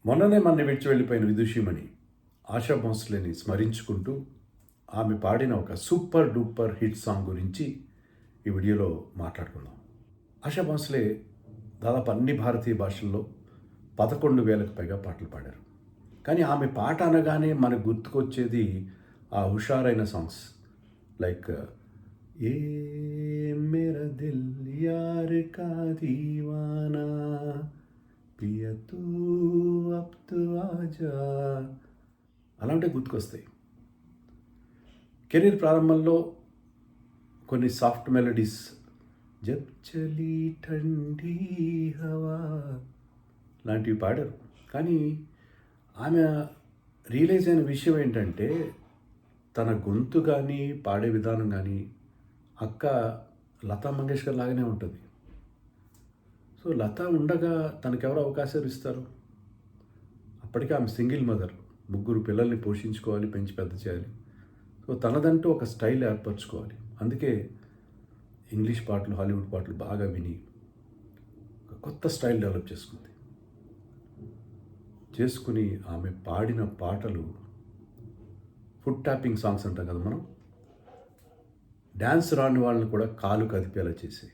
మొన్ననే మన విడిచి వెళ్ళిపోయిన విదుషీమణి ఆశా భోంస్లేని స్మరించుకుంటూ ఆమె పాడిన ఒక సూపర్ డూపర్ హిట్ సాంగ్ గురించి ఈ వీడియోలో మాట్లాడుకుందాం. ఆశా భోంస్లే దాదాపు అన్ని భారతీయ భాషల్లో 11,000కు పైగా పాటలు పాడారు. కానీ ఆమె పాట అనగానే మనకు గుర్తుకొచ్చేది ఆ హుషారైన సాంగ్స్ లైక్ ఏ మేరా దిల్ యార్ కా దీవానా పియా తూ అబ్ తూ ఆజా అలాంటివి గుర్తుకొస్తాయి. కెరీర్ ప్రారంభంలో కొన్ని సాఫ్ట్ మెలడీస్ జబ్ చలీ ఠండీ హవా లాంటివి పాడారు. కానీ ఆమె రియలైజ్ అయిన విషయం ఏంటంటే తన గొంతు కానీ పాడే విధానం కానీ అక్క లతా మంగేష్కర్ లాగానే ఉంటుంది. సో లతా ఉండగా తనకెవరు అవకాశాలు ఇస్తారు? అప్పటికే ఆమె సింగిల్ మదర్, 3 పిల్లల్ని పోషించుకోవాలి, పెంచి పెద్ద చేయాలి. సో తనదంటూ ఒక స్టైల్ ఏర్పరచుకోవాలి. అందుకే ఇంగ్లీష్ పాటలు, హాలీవుడ్ పాటలు బాగా విని ఒక కొత్త స్టైల్ డెవలప్ చేసుకుని ఆమె పాడిన పాటలు ఫుట్ ట్యాపింగ్ సాంగ్స్ అంటాం కదా మనం, డ్యాన్స్ రాని వాళ్ళని కూడా కాలు కదిపేలా చేసాయి.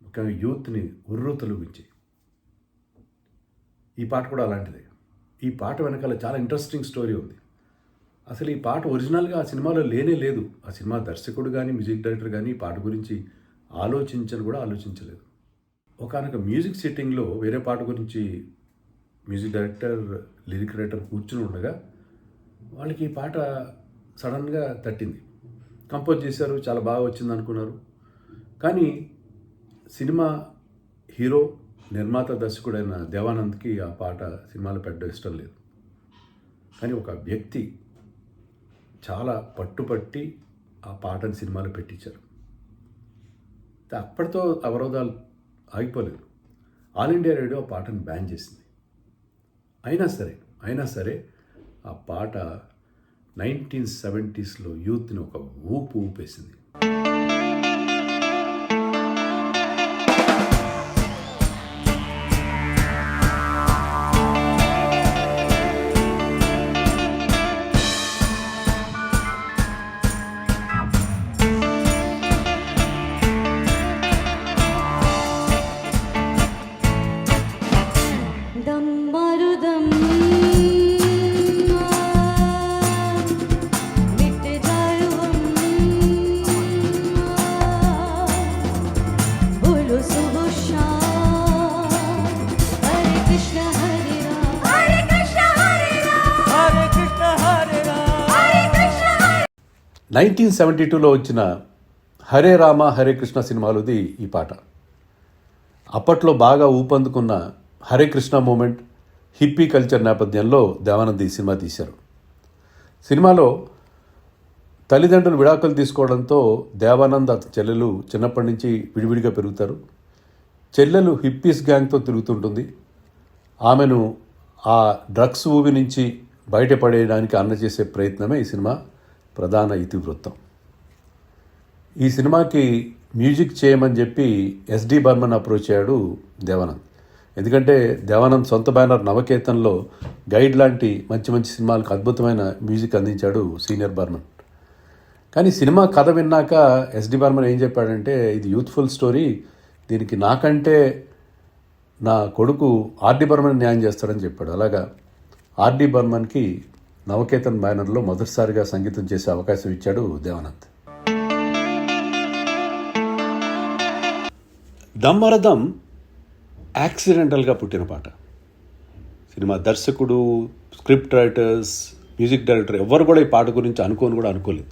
ముఖ్యంగా యూత్ని ఉర్రూతలుగించి. ఈ పాట కూడా అలాంటిదే. ఈ పాట వెనకాల చాలా ఇంట్రెస్టింగ్ స్టోరీ ఉంది. అసలు ఈ పాట ఒరిజినల్గా ఆ సినిమాలో లేనే లేదు. ఆ సినిమా దర్శకుడు కానీ మ్యూజిక్ డైరెక్టర్ కానీ ఈ పాట గురించి ఆలోచించలేదు. ఒకనొక మ్యూజిక్ సిట్టింగ్లో వేరే పాట గురించి మ్యూజిక్ డైరెక్టర్, లిరిక్ రైటర్ కూర్చుని ఉండగా వాళ్ళకి ఈ పాట సడన్గా తట్టింది. కంపోజ్ చేశారు, చాలా బాగా వచ్చింది అనుకున్నారు. కానీ సినిమా హీరో, నిర్మాత, దర్శకుడైన దేవానంద్కి ఆ పాట సినిమాలో పెట్టడం ఇష్టం లేదు. కానీ ఒక వ్యక్తి చాలా పట్టుపట్టి ఆ పాటను సినిమాలో పెట్టించారు. అప్పటితో అవరోధాలు ఆగిపోలేదు. ఆల్ ఇండియా రేడియో ఆ పాటను బ్యాన్ చేసింది. అయినా సరే ఆ పాట 1970sలో యూత్ని ఒక ఊపేసింది. Dam 1972లో వచ్చిన హరే రామ హరే కృష్ణ సినిమాలోది ఈ పాట. అప్పట్లో బాగా ఊపందుకున్న Hare Krishna movement, hippie culture నేపథ్యంలో దేవానంద్ ఈ సినిమా తీశారు. సినిమాలో తల్లిదండ్రులు విడాకులు తీసుకోవడంతో దేవానంద్ అతని చెల్లెలు చిన్నప్పటి నుంచి విడివిడిగా పెరుగుతారు. చెల్లెలు హిప్పీస్ గ్యాంగ్తో తిరుగుతుంటుంది. ఆమెను ఆ డ్రగ్స్ ఊబి నుంచి బయటపడేయడానికి అన్న చేసే ప్రయత్నమే ఈ సినిమా ప్రధాన ఇతివృత్తం. ఈ సినిమాకి మ్యూజిక్ చేయమని చెప్పి ఎస్డి బర్మన్ అప్రోచ్ అయ్యాడు దేవానంద్. ఎందుకంటే దేవానంద్ సొంత బ్యానర్ నవకేతన్లో గైడ్ లాంటి మంచి మంచి సినిమాలకు అద్భుతమైన మ్యూజిక్ అందించాడు సీనియర్ బర్మన్. కానీ సినిమా కథ విన్నాక ఎస్డి బర్మన్ ఏం చెప్పాడంటే, ఇది యూత్ఫుల్ స్టోరీ, దీనికి నాకంటే నా కొడుకు ఆర్డి బర్మన్ న్యాయం చేస్తాడని చెప్పాడు. అలాగా ఆర్డి బర్మన్కి నవకేతన్ బ్యానర్లో మొదటిసారిగా సంగీతం చేసే అవకాశం ఇచ్చాడు దేవానంద్. దమ్మరదం యాక్సిడెంటల్గా పుట్టిన పాట. సినిమా దర్శకుడు, స్క్రిప్ట్ రైటర్స్, మ్యూజిక్ డైరెక్టర్ ఎవరు కూడా ఈ పాట గురించి అనుకోలేదు.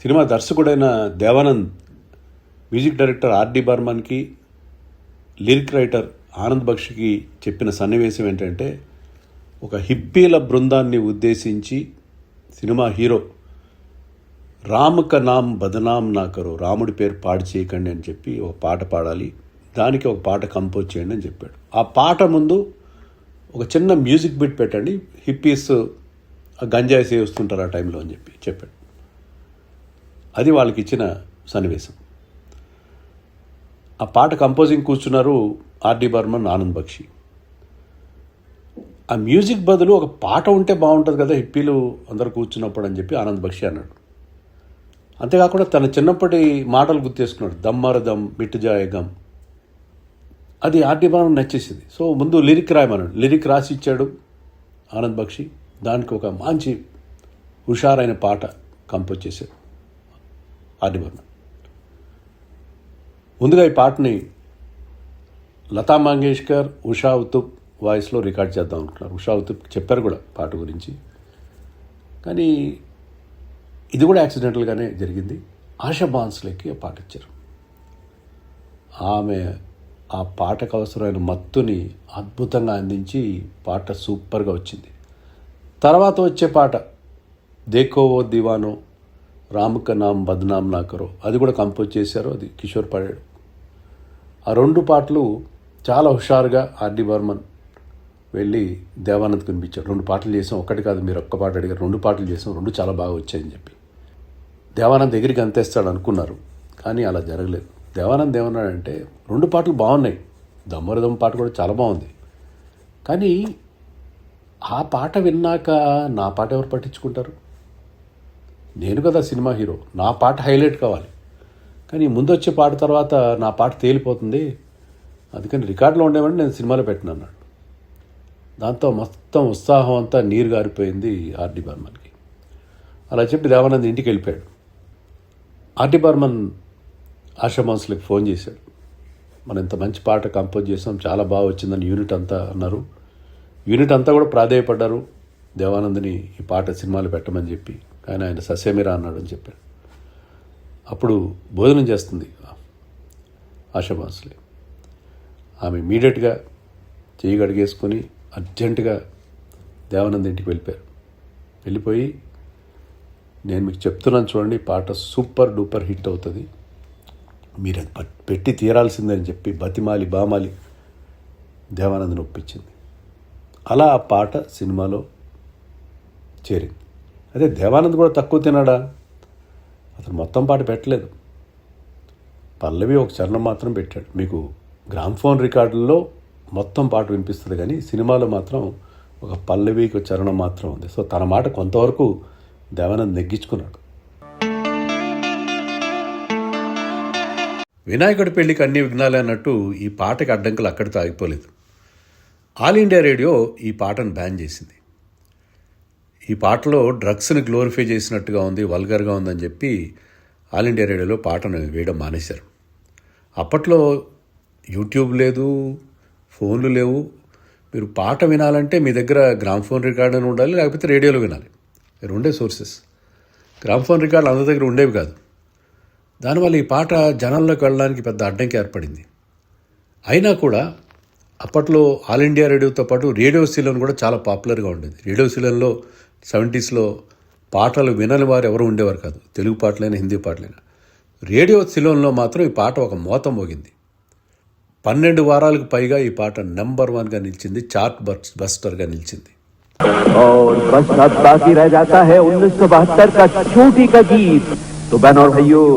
సినిమా దర్శకుడైన దేవానంద్ మ్యూజిక్ డైరెక్టర్ ఆర్డి బర్మన్కి, లిరిక్ రైటర్ ఆనంద్ బక్షికి చెప్పిన సన్నివేశం ఏంటంటే, ఒక హిప్పీల బృందాన్ని ఉద్దేశించి సినిమా హీరో రామ్ కా నామ్ బదనాం నా కరో, రాముడి పేరు పాడు చేయకండి అని చెప్పి ఒక పాట పాడాలి, దానికి ఒక పాట కంపోజ్ చేయండి అని చెప్పాడు. ఆ పాట ముందు ఒక చిన్న మ్యూజిక్ బిట్ పెట్టండి, హిప్పీస్ గంజాయి సేవిస్తుంటారు ఆ టైంలో అని చెప్పాడు. అది వాళ్ళకి ఇచ్చిన సన్నివేశం. ఆ పాట కంపోజింగ్ కూర్చున్నారు ఆర్డి బర్మన్, ఆనంద్ బక్షి. ఆ మ్యూజిక్ బదులు ఒక పాట ఉంటే బాగుంటుంది కదా హిప్పీలు అందరు కూర్చున్నప్పుడు అని చెప్పి ఆనంద్ బక్షి అన్నాడు. అంతేకాకుండా తన చిన్నప్పటి మాటలు గుర్తేసుకున్నాడు. దమ్మర దమ్ మిట్టుజాయ గమ్, అది ఆర్డి బర్మన్ నచ్చేసింది. సో ముందు లిరిక్ రాయమన్నాడు. లిరిక్ రాసి ఇచ్చాడు ఆనంద్ బక్షి. దానికి ఒక మంచి హుషారైన పాట కంపోజ్ చేశాడు ఆర్డి బర్మన్. ముందుగా ఈ పాటని లతా మంగేష్కర్, ఉషా ఉతుప్ వాయిస్లో రికార్డ్ చేద్దాం అనుకున్నారు. ఉషా ఉతుప్ చెప్పారు కూడా పాట గురించి, కానీ ఇది కూడా యాక్సిడెంటల్గానే జరిగింది. ఆశా బాన్స్లేకి ఆ పాట ఇచ్చారు. ఆమె ఆ పాటకు అవసరమైన మత్తుని అద్భుతంగా అందించి పాట సూపర్గా వచ్చింది. తర్వాత వచ్చే పాట దేఖో ఓ దివానో, రామ్ కా నామ్ బద్నామ్ నా కరో, అది కూడా కంపోజ్ చేశారు. అది కిషోర్ పాడాడు. ఆ రెండు పాటలు చాలా హుషారుగా ఆర్డి బర్మన్ వెళ్ళి దేవానంద్కి వినిపించాడు. 2 పాటలు చేసాం, ఒకటి కాదు, మీరు ఒక్క పాట అడిగారు, 2 పాటలు చేసాం, 2 చాలా బాగా వచ్చాయని చెప్పి దేవానంద్ దగ్గరికి అంతేస్తాడు అనుకున్నారు, కానీ అలా జరగలేదు. దేవానంద్ ఏమన్నాడంటే 2 పాటలు బాగున్నాయి, దమ్మరదమ్మ పాట కూడా చాలా బాగుంది, కానీ ఆ పాట విన్నాక నా పాట ఎవరు పట్టించుకుంటారు? నేను కదా సినిమా హీరో, నా పాట హైలైట్ కావాలి, కానీ ముందు వచ్చే పాట తర్వాత నా పాట తేలిపోతుంది, అందుకని రికార్డులో ఉండేవాడిని నేను సినిమాలో పెట్టిన అన్నాడు. దాంతో మొత్తం ఉత్సాహం అంతా నీరు గారిపోయింది ఆర్డి బర్మన్కి. అలా చెప్పి దేవానంద్ ఇంటికి వెళ్ళిపోయాడు. ఆర్డి బర్మన్ ఆశా బాన్స్లేకి ఫోన్ చేశాడు. మనం ఇంత మంచి పాట కంపోజ్ చేసాం, చాలా బాగా వచ్చిందని యూనిట్ అంతా అన్నారు. యూనిట్ అంతా కూడా ప్రాధేయపడ్డారు దేవానంద్ని ఈ పాట సినిమాలు పెట్టమని చెప్పి, కానీ ఆయన ససేమిరా అన్నాడు అని చెప్పాడు. అప్పుడు భోజనం చేస్తుంది ఆశా బాన్స్లే. ఆమె ఇమీడియట్గా చెయ్యి గడిగేసుకొని అర్జెంటుగా దేవానంద్ ఇంటికి వెళ్ళిపోయారు. వెళ్ళిపోయి, నేను మీకు చెప్తున్నాను చూడండి, పాట సూపర్ డూపర్ హిట్ అవుతుంది, మీరు అది పెట్టి తీరాల్సిందని చెప్పి బతిమాలి బామాలి దేవానంద్ని ఒప్పించింది. అలా ఆ పాట సినిమాలో చేరింది. అదే దేవానంద్ కూడా తక్కువ తిన్నాడా, అతను మొత్తం పాట పెట్టలేదు, పల్లవి ఒక చరణం మాత్రం పెట్టాడు. మీకు గ్రామ్ఫోన్ రికార్డుల్లో మొత్తం పాట వినిపిస్తుంది, కానీ సినిమాలో మాత్రం ఒక పల్లవికి ఒక చరణం మాత్రం ఉంది. సో తన మాట కొంతవరకు దేవానంద్ నెగ్గించుకున్నాడు. వినాయకుడి పెళ్లికి అన్ని విఘ్నాలే అన్నట్టు ఈ పాటకి అడ్డంకులు అక్కడితో ఆగిపోలేదు. ఆల్ ఇండియా రేడియో ఈ పాటను బ్యాన్ చేసింది. ఈ పాటలో డ్రగ్స్ని గ్లోరిఫై చేసినట్టుగా ఉంది, వల్గర్గా ఉందని చెప్పి ఆల్ ఇండియా రేడియోలో పాటను వేయడం మానేశారు. అప్పట్లో యూట్యూబ్ లేదు, ఫోన్లు లేవు. మీరు పాట వినాలంటే మీ దగ్గర గ్రామ్ఫోన్ రికార్డ్ అని ఉండాలి, లేకపోతే రేడియోలో వినాలి. రెండే సోర్సెస్. గ్రామ్ఫోన్ రికార్డులు అందరి దగ్గర ఉండేవి కాదు. దానివల్ల ఈ పాట జనాల్లోకి వెళ్ళడానికి పెద్ద అడ్డంకి ఏర్పడింది. అయినా కూడా అప్పట్లో ఆల్ ఇండియా రేడియోతో పాటు రేడియో సిలోన్ కూడా చాలా పాపులర్గా ఉండేది. రేడియో సిలోన్లో 70s పాటలు వినని వారు ఎవరు ఉండేవారు కాదు, తెలుగు పాటలైనా హిందీ పాటలైనా. రేడియో సిలోన్లో మాత్రం ఈ పాట ఒక మోత మోగింది. 12 వారాలకు పైగా ఈ పాట నెంబర్ 1గా నిలిచింది, చార్ట్ బస్టర్గా నిలిచింది. और बस अब बाकी रह जाता है 1972 का छोटी का गीत। तो बहन और भाइयों,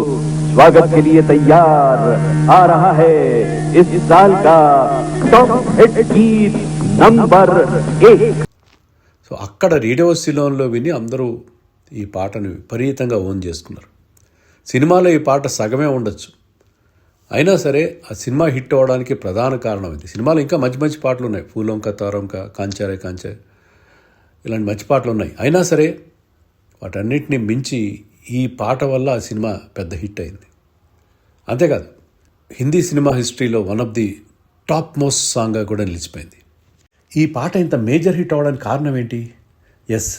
स्वागत के लिए तैयार आ रहा है इस साल का टॉप हिट गीत नंबर 1। సో అక్కడ రేడియో సిలోన్లో విని అందరూ ఈ పాటను విపరీతంగా ఓన్ చేసుకున్నారు. సినిమాలో ఈ పాట సగమే ఉండొచ్చు, అయినా సరే ఆ సినిమా హిట్ అవ్వడానికి ప్రధాన కారణం ఇది. సినిమాలో ఇంకా మంచి మంచి పాటలు ఉన్నాయి, ఫూలంక తారంక, కాంచారే కాంచే, ఇలాంటి మంచి పాటలు ఉన్నాయి. అయినా సరే వాటన్నిటిని మించి ఈ పాట వల్ల ఆ సినిమా పెద్ద హిట్ అయింది. అంతేకాదు, హిందీ సినిమా హిస్టరీలో one of the top most సాంగ్గా కూడా నిలిచిపోయింది. ఈ పాట ఇంత మేజర్ హిట్ అవ్వడానికి కారణం ఏంటి? ఎస్,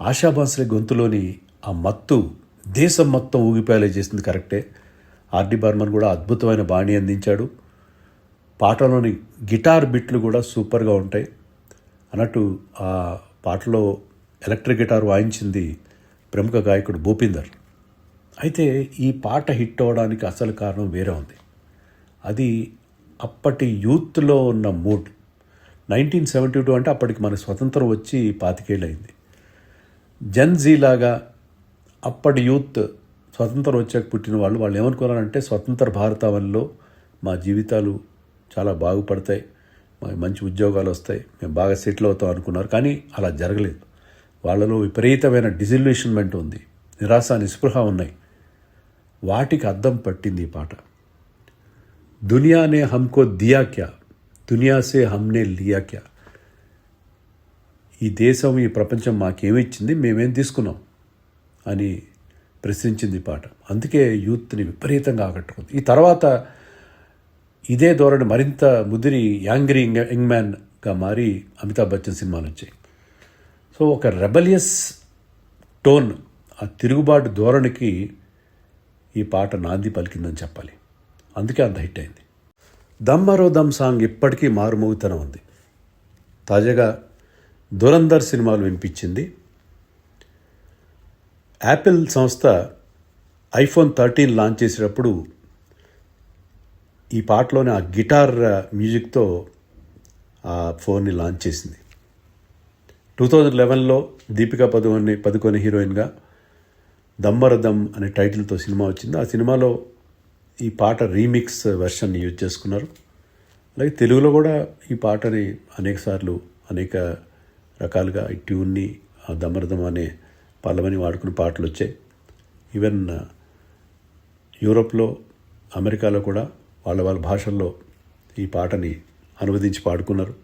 ఆశా బాన్స్లే గొంతులోని ఆ మత్తు దేశం మొత్తం ఊగిపోయేలా చేసింది కరెక్టే. ఆర్డి బర్మన్ కూడా అద్భుతమైన బాణి అందించాడు. పాటలోని గిటార్ బిట్లు కూడా సూపర్గా ఉంటాయి. అన్నట్టు ఆ పాటలో ఎలక్ట్రిక్ గిటార్ వాయించింది ప్రముఖ గాయకుడు భూపిందర్. అయితే ఈ పాట హిట్ అవ్వడానికి అసలు కారణం వేరే ఉంది. అది అప్పటి యూత్లో ఉన్న మూడ్. 1972 అంటే అప్పటికి మన స్వతంత్రం వచ్చి 25 ఏళ్ళు అయింది. జెన్జీ లాగా అప్పటి యూత్ స్వతంత్రం వచ్చాక పుట్టిన వాళ్ళు ఏమనుకున్నారంటే, స్వతంత్ర భారతావనిలో మా జీవితాలు చాలా బాగుపడతాయి, మాకు మంచి ఉద్యోగాలు వస్తాయి, మేము బాగా సెటిల్ అవుతాం అనుకున్నారు. కానీ అలా జరగలేదు. వాళ్ళలో విపరీతమైన డిజిల్యూషన్మెంట్ ఉంది, నిరాశ నిస్పృహ ఉన్నాయి. వాటికి అద్దం పట్టింది ఈ పాట. దునియానే హమ్కో దియా క్యా, దునియాసే హమ్నే లియా క్యా. ఈ దేశం, ఈ ప్రపంచం మాకేమిచ్చింది, మేమేం తీసుకున్నాం అని ప్రశ్నించింది పాట. అందుకే యూత్ని విపరీతంగా ఆకట్టుకుంది. ఈ తర్వాత ఇదే ధోరణి మరింత ముదిరి యాంగ్రీ యంగ్ మ్యాన్గా మారి అమితాబ్ బచ్చన్ సినిమాలు వచ్చాయి. సో ఒక రెబలియస్ టోన్, ఆ తిరుగుబాటు ధోరణికి ఈ పాట నాంది పలికిందని చెప్పాలి. అందుకే అంత హిట్ అయింది. దమ్ మరో దమ్ సాంగ్ ఇప్పటికీ మారుమోగుతూనే ఉంది. తాజాగా దురంధర్ సినిమాలు వినిపించింది. యాపిల్ సంస్థ ఐఫోన్ 13 లాంచ్ చేసేటప్పుడు ఈ పాటలోనే ఆ గిటార్ మ్యూజిక్తో ఆ ఫోన్ని లాంచ్ చేసింది. 2011లో దీపికా పదుకొనే హీరోయిన్గా దమ్మరదమ్ అనే టైటిల్తో సినిమా వచ్చింది. ఆ సినిమాలో ఈ పాట రీమిక్స్ వెర్షన్ని యూజ్ చేసుకున్నారు. అలాగే తెలుగులో కూడా ఈ పాటని అనేకసార్లు అనేక రకాలుగా ఈ ట్యూన్ని, ఆ దమ్మరదమ్ అనే పల్లవని వాడుకునే పాటలు వచ్చాయి. ఈవెన్ యూరోప్లో, అమెరికాలో కూడా వాళ్ళ భాషల్లో ఈ పాటని అనువదించి పాడుకున్నారు.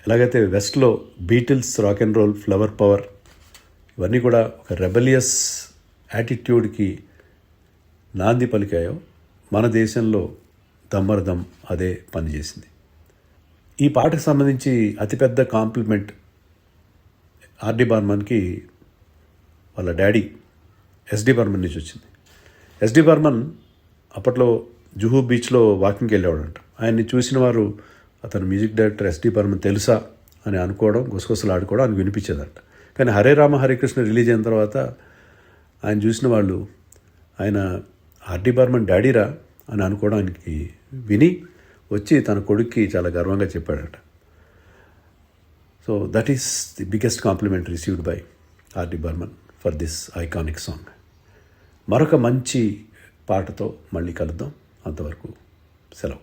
ఎలాగైతే వెస్ట్లో Beatles, rock and roll, flower power ఇవన్నీ కూడా ఒక రెబలియస్ యాటిట్యూడ్కి నాంది పలికాయో, మన దేశంలో దమ్మరదమ్ అదే పనిచేసింది. ఈ పాటకు సంబంధించి అతిపెద్ద కాంప్లిమెంట్ ఆర్డి బర్మన్కి వాళ్ళ డాడీ ఎస్డి బర్మన్ నుంచి వచ్చింది. ఎస్డి బర్మన్ అప్పట్లో జుహూ బీచ్లో వాకింగ్కి వెళ్ళేవాడంట. ఆయన్ని చూసిన వారు అతను మ్యూజిక్ డైరెక్టర్ ఎస్డి బర్మన్ తెలుసా అని అనుకోవడం, గుసగుసలు ఆడుకోవడం ఆయనకు వినిపించేదంట. కానీ హరే రామ హరే కృష్ణ రిలీజ్ అయిన తర్వాత ఆయన చూసిన వాళ్ళు ఆయన ఆర్డి బర్మన్ డాడీరా అని అనుకోవడం ఆయనకి విని వచ్చి తన కొడుక్కి చాలా గర్వంగా చెప్పాడట. So that is the biggest compliment received by RD Burman for this iconic song. మరొక మంచి పాటతో మళ్ళీ కలుద్దాం. అంతవరకు సెలవు.